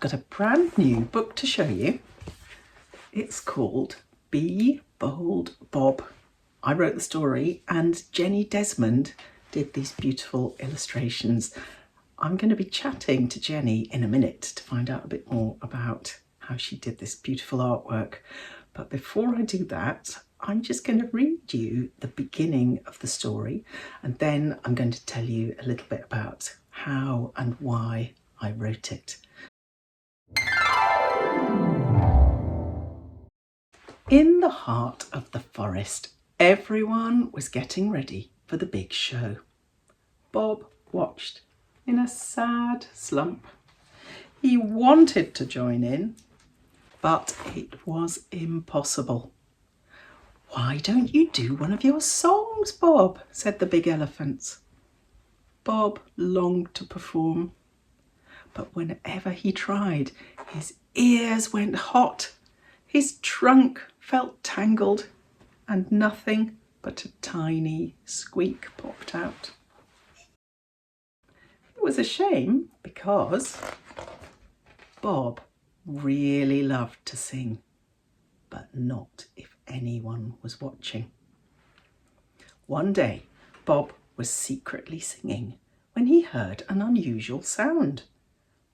I've got a brand new book to show you. It's called Be Bold, Bob. I wrote the story and Jenni Desmond did these beautiful illustrations. I'm going to be chatting to Jenni in a minute to find out a bit more about how she did this beautiful artwork. But before I do that, I'm just going to read you the beginning of the story, and then I'm going to tell you a little bit about how and why I wrote it. In the heart of the forest, everyone was getting ready for the big show. Bob watched in a sad slump. He wanted to join in, but it was impossible. "Why don't you do one of your songs, Bob?" said the big elephants. Bob longed to perform, but whenever he tried, his ears went hot, his trunk felt tangled, and nothing but a tiny squeak popped out. It was a shame because Bob really loved to sing, but not if anyone was watching. One day, Bob was secretly singing when he heard an unusual sound.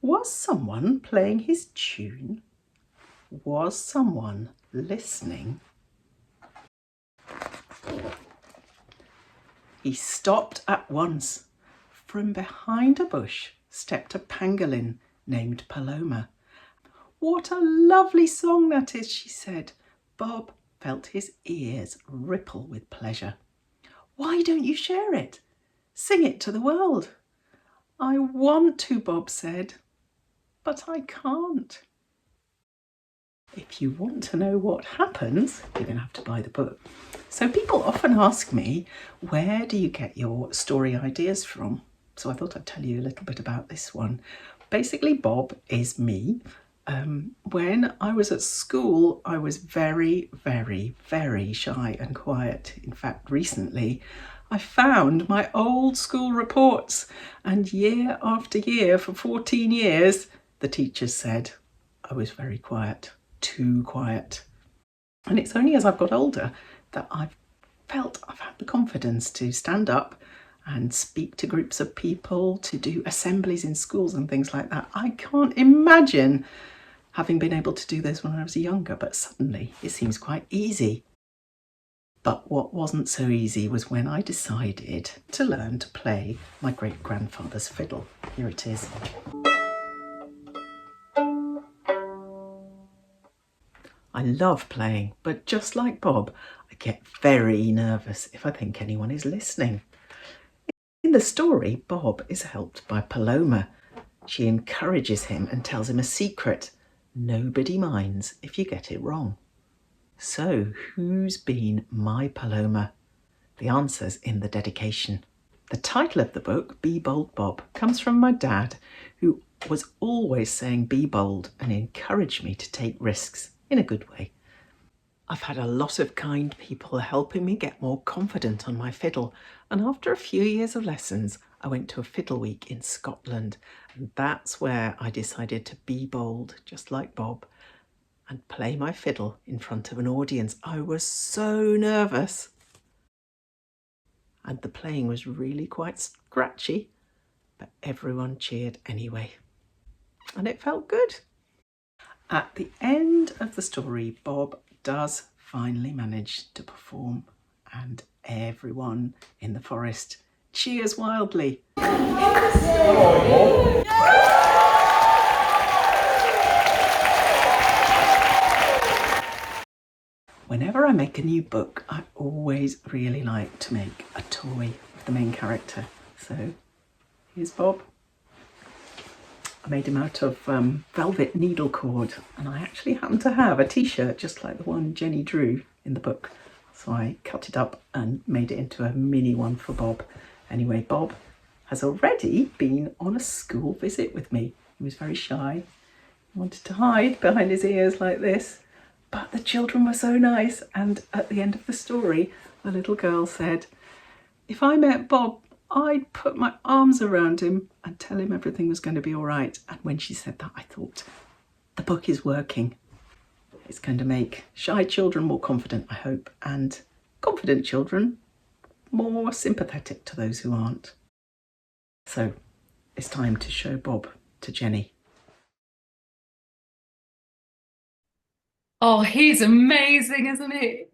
Was someone playing his tune? Was someone listening? He stopped at once. From behind a bush stepped a pangolin named Paloma. "What a lovely song that is," she said. Bob felt his ears ripple with pleasure. "Why don't you share it? Sing it to the world." "I want to," Bob said, "but I can't." If you want to know what happens, you're going to have to buy the book. So people often ask me, where do you get your story ideas from? So I thought I'd tell you a little bit about this one. Basically, Bob is me. When I was at school, I was very, very, very shy and quiet. In fact, recently, I found my old school reports, and year after year, for 14 years, the teachers said I was very quiet, too quiet. And it's only as I've got older that I've had the confidence to stand up and speak to groups of people, to do assemblies in schools and things like that. I can't imagine having been able to do this when I was younger, but suddenly it seems quite easy. But what wasn't so easy was when I decided to learn to play my great-grandfather's fiddle. Here it is. I love playing, but just like Bob, I get very nervous if I think anyone is listening. In the story, Bob is helped by Paloma. She encourages him and tells him a secret. Nobody minds if you get it wrong. So, who's been my Paloma? The answer's in the dedication. The title of the book, Be Bold, Bob, comes from my dad, who was always saying be bold and encouraged me to take risks in a good way. I've had a lot of kind people helping me get more confident on my fiddle, and after a few years of lessons, I went to a fiddle week in Scotland, and that's where I decided to be bold, just like Bob, and play my fiddle in front of an audience. I was so nervous, and the playing was really quite scratchy, but everyone cheered anyway, and it felt good. At the end of the story, Bob does finally manage to perform, and everyone in the forest cheers wildly. Whenever I make a new book, I always really like to make a toy of the main character. So here's Bob. I made him out of velvet needle cord, and I actually happen to have a t-shirt just like the one Jenni drew in the book. So I cut it up and made it into a mini one for Bob. Anyway, Bob has already been on a school visit with me. He was very shy. He wanted to hide behind his ears like this, but the children were so nice, and at the end of the story, the little girl said, "If I met Bob, I'd put my arms around him and tell him everything was going to be all right. And when she said that, I thought, the book is working. It's going to make shy children more confident, I hope, and confident children more sympathetic to those who aren't. So it's time to show Bob to Jenni. Oh, he's amazing, isn't he?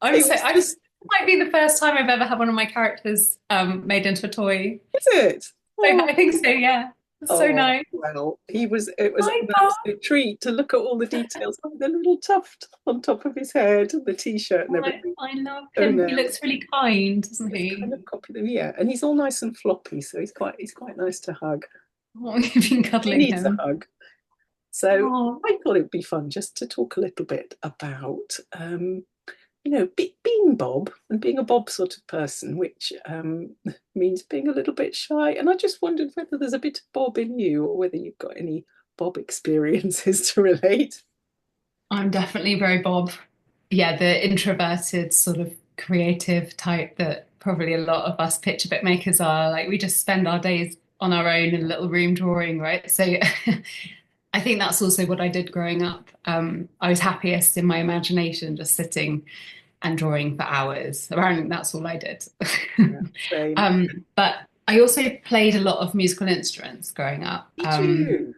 This might be the first time I've ever had one of my characters made into a toy. Is it? I think so, yeah. It's so Oh, nice. well, it was an Hi, Bob. absolute treat to look at all the details of the little tuft on top of his head and the t-shirt and everything. I love Oh him. He no, looks really kind, doesn't just kind he? of copy them, yeah. And he's all nice and floppy, so he's quite nice to hug. Oh, you've been He cuddling needs a him. hug. So Oh, I thought it would be fun just to talk a little bit about being Bob and being a Bob sort of person, which means being a little bit shy. And I just wondered whether there's a bit of Bob in you or whether you've got any Bob experiences to relate. I'm definitely very Bob. Yeah, the introverted sort of creative type that probably a lot of us picture book makers are. Like we just spend our days on our own in a little room drawing, right? So I think that's also what I did growing up. I was happiest in my imagination, just sitting and drawing for hours. Apparently, that's all I did. Yeah, same. But I also played a lot of musical instruments growing up. Did you?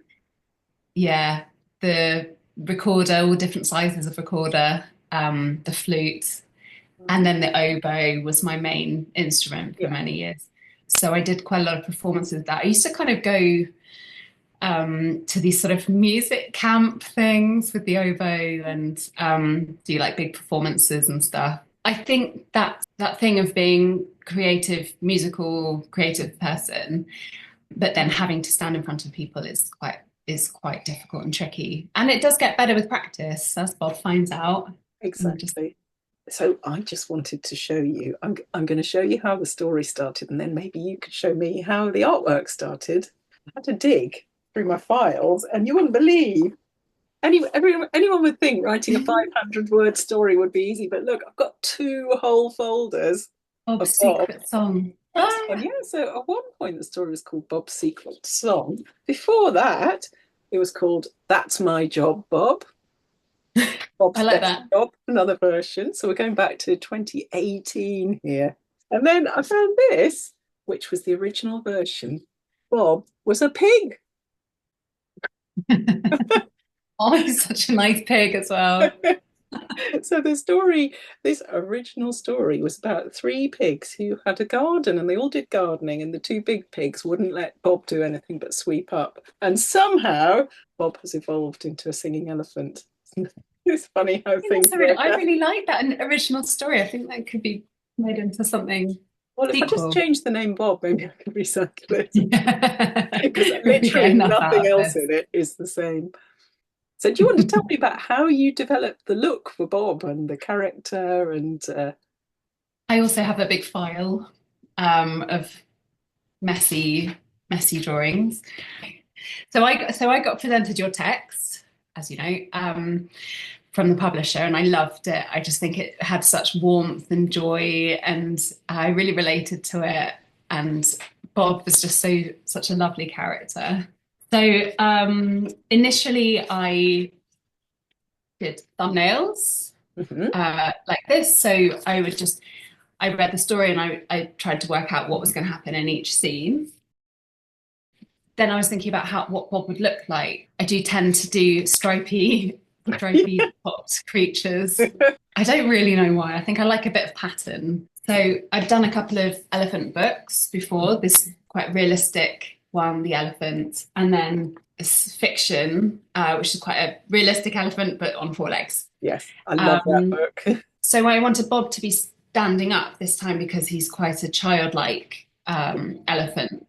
Yeah, the recorder, all different sizes of recorder, the flute, and then the oboe was my main instrument for Yeah, many years. So I did quite a lot of performances with that. I used to kind of go to these sort of music camp things with the oboe and do like big performances and stuff. I think that thing of being creative, musical, creative person, but then having to stand in front of people is quite difficult and tricky. And it does get better with practice, as Bob finds out. Just exactly. So I just wanted to show you. I'm going to show you how the story started, and then maybe you could show me how the artwork started. I had to dig through my files, and you wouldn't believe. Anyone would think writing a 500-word story would be easy, but look, I've got two whole folders Bob's of Bob. secret song. That's fun. Yeah. So at one point, the story was called Bob's Secret Song. Before that, it was called That's My Job, Bob. I Bob's like Best that. Job, another version. So we're going back to 2018 here. And then I found this, which was the original version. Bob was a pig. Oh, he's such a nice pig as well. So the story, this original story, was about three pigs who had a garden and they all did gardening, and the two big pigs wouldn't let Bob do anything but sweep up. And somehow Bob has evolved into a singing elephant. It's funny how things work I out. really like that original story. I think that could be made into something Well, if I just sequel. change the name Bob, maybe I can recycle it because If we get literally enough nothing out of else this. in it is the same. So, do you want to tell me about how you developed the look for Bob and the character and I also have a big file of messy, messy drawings. So I got presented your text, as you know, from the publisher, and I loved it. I just think it had such warmth and joy, and I really related to it. And Bob was just such a lovely character. So initially, I did thumbnails Mhm. like this. So I read the story and I tried to work out what was going to happen in each scene. Then I was thinking about what Bob would look like. I do tend to do stripy popped creatures. I don't really know why. I think I like a bit of pattern. So I've done a couple of elephant books before. This quite realistic one, the elephant, and then this fiction, which is quite a realistic elephant but on four legs. Yes, I love that Um, book. so I wanted Bob to be standing up this time because he's quite a childlike elephant,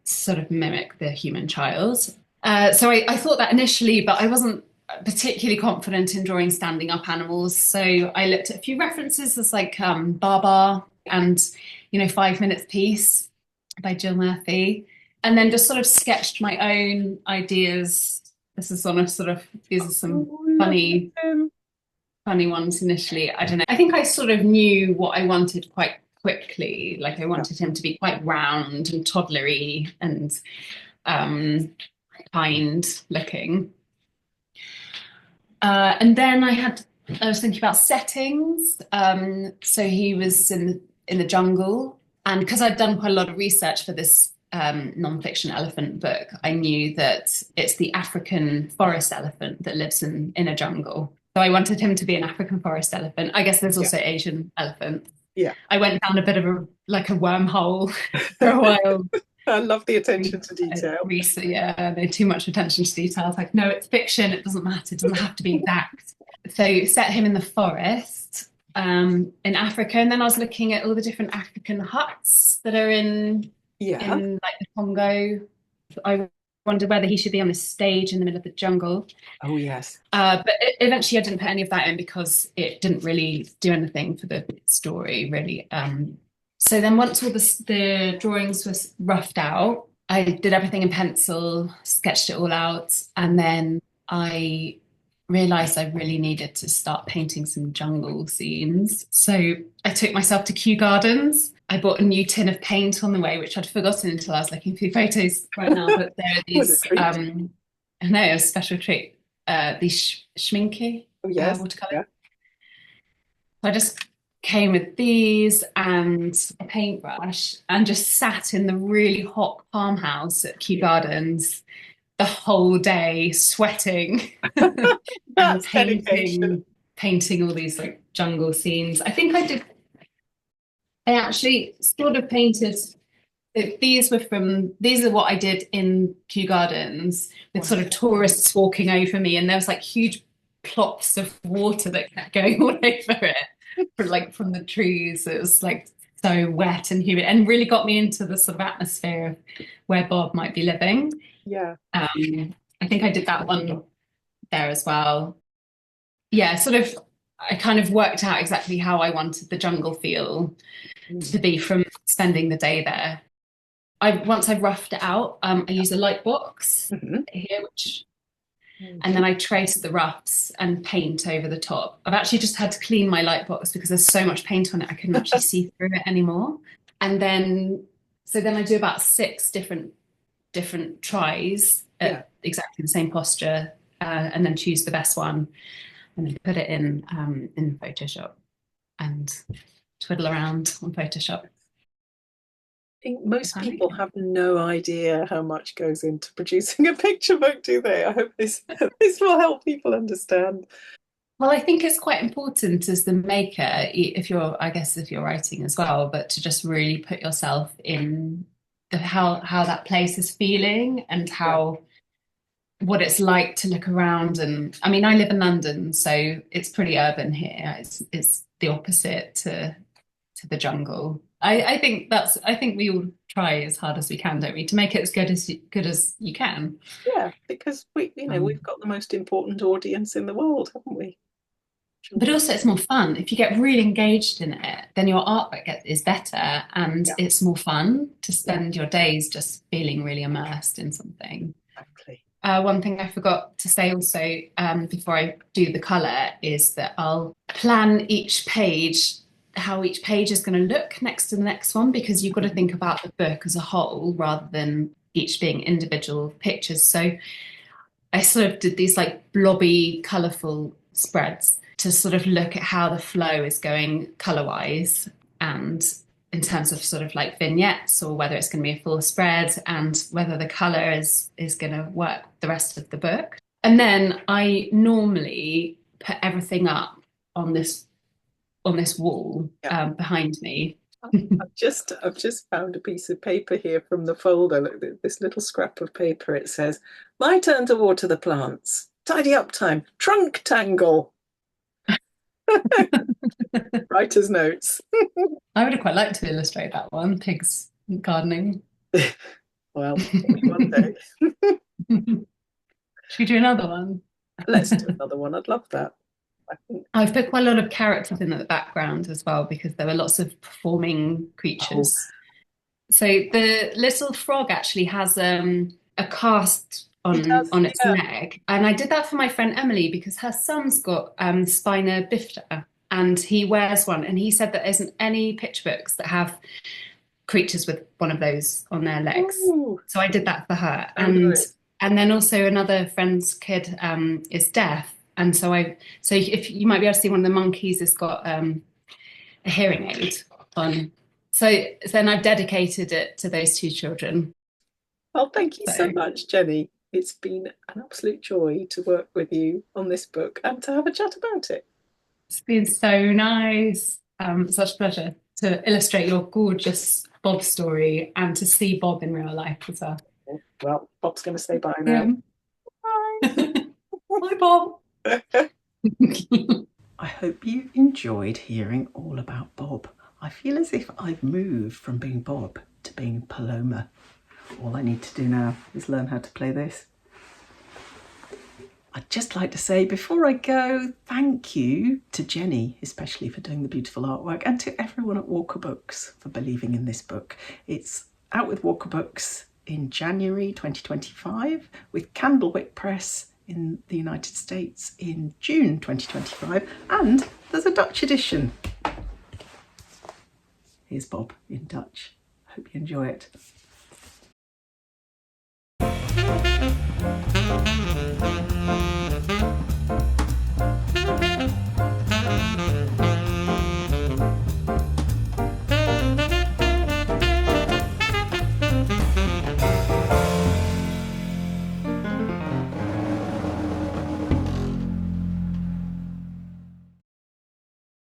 sort of mimic the human child. So I thought that initially, but I wasn't particularly confident in drawing standing up animals. So I looked at a few references. There's like Baba and 5 Minutes Peace by Jill Murphy, and then just sort of sketched my own ideas. This is on a sort of these are some Oh, funny lovely. funny ones initially. I don't know. I think I sort of knew what I wanted quite quickly. Like I wanted him to be quite round and toddlery and kind looking. And then I was thinking about settings. So he was in the jungle, and because I'd done quite a lot of research for this non-fiction elephant book, I knew that it's the African forest elephant that lives in a jungle. So I wanted him to be an African forest elephant. I guess there's also Asian elephant. Yeah. I went down a bit of a wormhole for a while. I love the attention to detail. Yeah, no, too much attention to detail. It's like, no, it's fiction. It doesn't matter. It doesn't have to be exact. So set him in the forest in Africa. And then I was looking at all the different African huts that are in like the Congo. I wondered whether he should be on a stage in the middle of the jungle. Oh, yes. But eventually I didn't put any of that in because it didn't really do anything for the story, really. So then once all the drawings were roughed out, I did everything in pencil, sketched it all out, and then I realised I really needed to start painting some jungle scenes. So I took myself to Kew Gardens. I bought a new tin of paint on the way, which I'd forgotten until I was looking through photos right now. But there are these, I know, it was a special treat, these schminke watercolour. Yeah. So I just came with these and a paintbrush and just sat in the really hot farmhouse at Kew Gardens the whole day, sweating and painting all these like jungle scenes. I think I actually sort of painted. These are what I did in Kew Gardens with sort of tourists walking over me, and there was like huge plots of water that kept going all over it from the trees. It was like so wet and humid, and really got me into the sort of atmosphere of where Bob might be living. Yeah. I think I did that one there as well. Yeah, sort of I kind of worked out exactly how I wanted the jungle feel to be from spending the day there. Once I've roughed it out, I use a light box here, and then I trace the roughs and paint over the top. I've actually just had to clean my light box because there's so much paint on it I couldn't actually see through it anymore. And then I do about 6 different tries at exactly the same posture, and then choose the best one, and then put it in Photoshop and twiddle around on Photoshop. I think most people have no idea how much goes into producing a picture book, do they? I hope this will help people understand. Well, I think it's quite important as the maker, if you're writing as well, but to just really put yourself in how that place is feeling and what it's like to look around. And I mean, I live in London, so it's pretty urban here. It's the opposite to the jungle. I think we all try as hard as we can, don't we, to make it as good as you can. Yeah, because we've got the most important audience in the world, haven't we? But also it's more fun. If you get really engaged in it, then your artwork is better, and it's more fun to spend your days just feeling really immersed in something. Exactly. One thing I forgot to say also before I do the colour is that I'll plan how each page is going to look next to the next one, because you've got to think about the book as a whole rather than each being individual pictures. So I sort of did these like blobby, colourful spreads to sort of look at how the flow is going colour-wise, and in terms of sort of like vignettes, or whether it's going to be a full spread, and whether the colour is going to work the rest of the book. And then I normally put everything up on this wall behind me. I've just found a piece of paper here from the folder. Look, this little scrap of paper. It says, "My turn to water the plants. Tidy up time. Trunk tangle." Writer's notes. I would have quite liked to illustrate that one, pigs gardening. Well, one day. Should we do another one? Let's do another one. I'd love that. I've put quite a lot of characters in at the background as well, because there were lots of performing creatures. So the little frog actually has a cast on its leg, and I did that for my friend Emily because her son's got spina bifida, and he wears one, and he said that there isn't any picture books that have creatures with one of those on their legs. Ooh. So I did that for her. Oh, nice. And then also another friend's kid is deaf. And so if you might be able to see one of the monkeys has got a hearing aid on. So then I've dedicated it to those two children. Well, thank you so much, Jenny. It's been an absolute joy to work with you on this book and to have a chat about it. It's been so nice. Such a pleasure to illustrate your gorgeous Bob story and to see Bob in real life as well. Well, Bob's going to say bye now. Bye. Bye, Bob. I hope you enjoyed hearing all about Bob. I feel as if I've moved from being Bob to being Paloma. All I need to do now is learn how to play this. I'd just like to say before I go, thank you to Jenny, especially for doing the beautiful artwork, and to everyone at Walker Books for believing in this book. It's out with Walker Books in January 2025, with Candlewick Press in the United States in June 2025, and there's a Dutch edition. Here's Bob in Dutch. I hope you enjoy it.